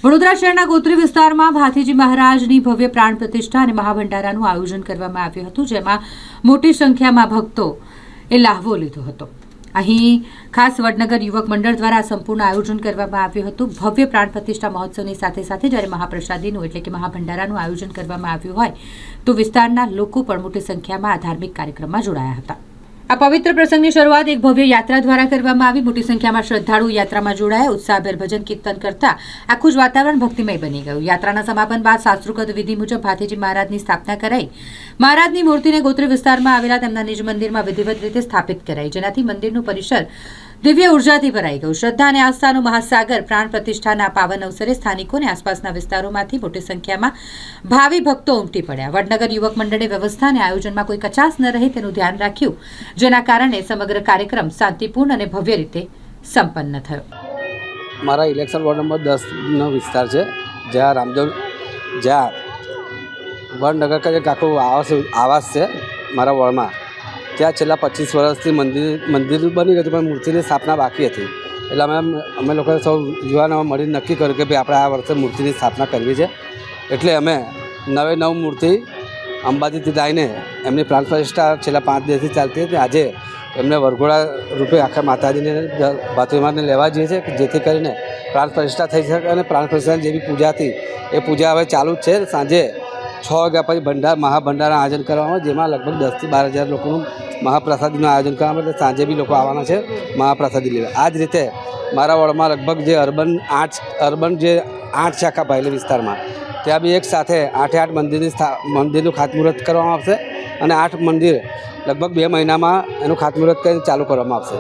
વડોદરા શહેરના ગોત્રી વિસ્તારમાં ભાથીજી મહારાજની ભવ્ય પ્રાણ પ્રતિષ્ઠા અને મહાભંડારાનું આયોજન કરવામાં આવ્યું હતું, જેમાં મોટી સંખ્યામાં ભક્તોએ લાહવો લીધો હતો. અહીં ખાસ વડનગર યુવક મંડળ દ્વારા સંપૂર્ણ આયોજન કરવામાં આવ્યું હતું. ભવ્ય પ્રાણ પ્રતિષ્ઠા મહોત્સવની સાથે સાથે જ્યારે મહાપ્રસાદીનું એટલે કે મહાભંડારાનું આયોજન કરવામાં આવ્યું હોય તો વિસ્તારના લોકો પણ મોટી સંખ્યામાં આ ધાર્મિક કાર્યક્રમમાં જોડાયા હતા. આ પવિત્ર પ્રસંગની શરૂઆત એક ભવ્ય યાત્રા દ્વારા કરવામાં આવી. મોટી સંખ્યામાં શ્રદ્ધાળુ યાત્રામાં જોડાયા. ઉત્સાહભેર ભજન કીર્તન કરતા આખું જ વાતાવરણ ભક્તિમય બની ગયું. યાત્રાના સમાપન બાદ શાસ્ત્રોક્ત વિધિ મુજબ ભાથીજી મહારાજની સ્થાપના કરાઈ. મહારાજની મૂર્તિને ગોત્રી વિસ્તારમાં આવેલા તેમના નિજ મંદિરમાં વિધિવત રીતે સ્થાપિત કરાઈ, જેનાથી મંદિરનું પરિસર દિવ્ય ઉર્જાથી ભરાઈ ગયું. શ્રદ્ધા અને આસ્થાનો મહાસાગર પ્રાણ પ્રતિષ્ઠાના પાવન અવસરે સ્થાનિકો અને આસપાસના વિસ્તારોમાંથી મોટી સંખ્યામાં ભાવિ ભક્તો ઉમટી પડ્યા. વડનગર યુવક મંડળે વ્યવસ્થા અને આયોજનમાં કોઈ કચાશ ન રહે તેનું ધ્યાન રાખ્યું, જેના કારણે સમગ્ર કાર્યક્રમ શાંતિપૂર્ણ અને ભવ્ય રીતે સંપન્ન થયો. મારા ઇલેક્શન વોર્ડ નંબર 10નો વિસ્તાર છે, જ્યાં વડનગર કરીને આખું આવાસ છે મારા વોર્ડમાં. ત્યાં છેલ્લા 25 વર્ષથી મંદિર બની ગયું પણ મૂર્તિની સ્થાપના બાકી હતી. એટલે અમે લોકોએ સૌ યુવાનો મળીને નક્કી કર્યું કે ભાઈ આપણે આ વર્ષે મૂર્તિની સ્થાપના કરવી છે. એટલે અમે નવ મૂર્તિ અંબાજીથી લાવીને એમની પ્રાણ પ્રતિષ્ઠા છેલ્લા 5 દિવસથી ચાલતી હતી. આજે એમને વરઘોડા રૂપે આખા માતાજીને ભાથીમાને લેવા જઈએ છીએ, જેથી કરીને પ્રાણ પ્રતિષ્ઠા થઈ શકે. અને પ્રાણ પ્રતિષ્ઠાની જે બી પૂજા હતી એ પૂજા હવે ચાલુ જ છે. સાંજે 6 વાગ્યા પછી મહાભંડારા આયોજન કરવામાં, જેમાં લગભગ 10 થી 12 હજાર લોકોનું મહાપ્રસાદીનું આયોજન કરવામાં, એટલે સાંજે બી લોકો આવવાના છે મહાપ્રસાદી લેવા. આ જ રીતે મારા વોર્ડમાં લગભગ જે અર્બન જે 8 શાખા ભાયેલી વિસ્તારમાં, ત્યાં બી એક સાથે 8 મંદિરનું ખાતમુહૂર્ત કરવામાં આવશે અને 8 મંદિર લગભગ 2 મહિનામાં એનું ખાતમુહૂર્ત કરીને ચાલુ કરવામાં આવશે.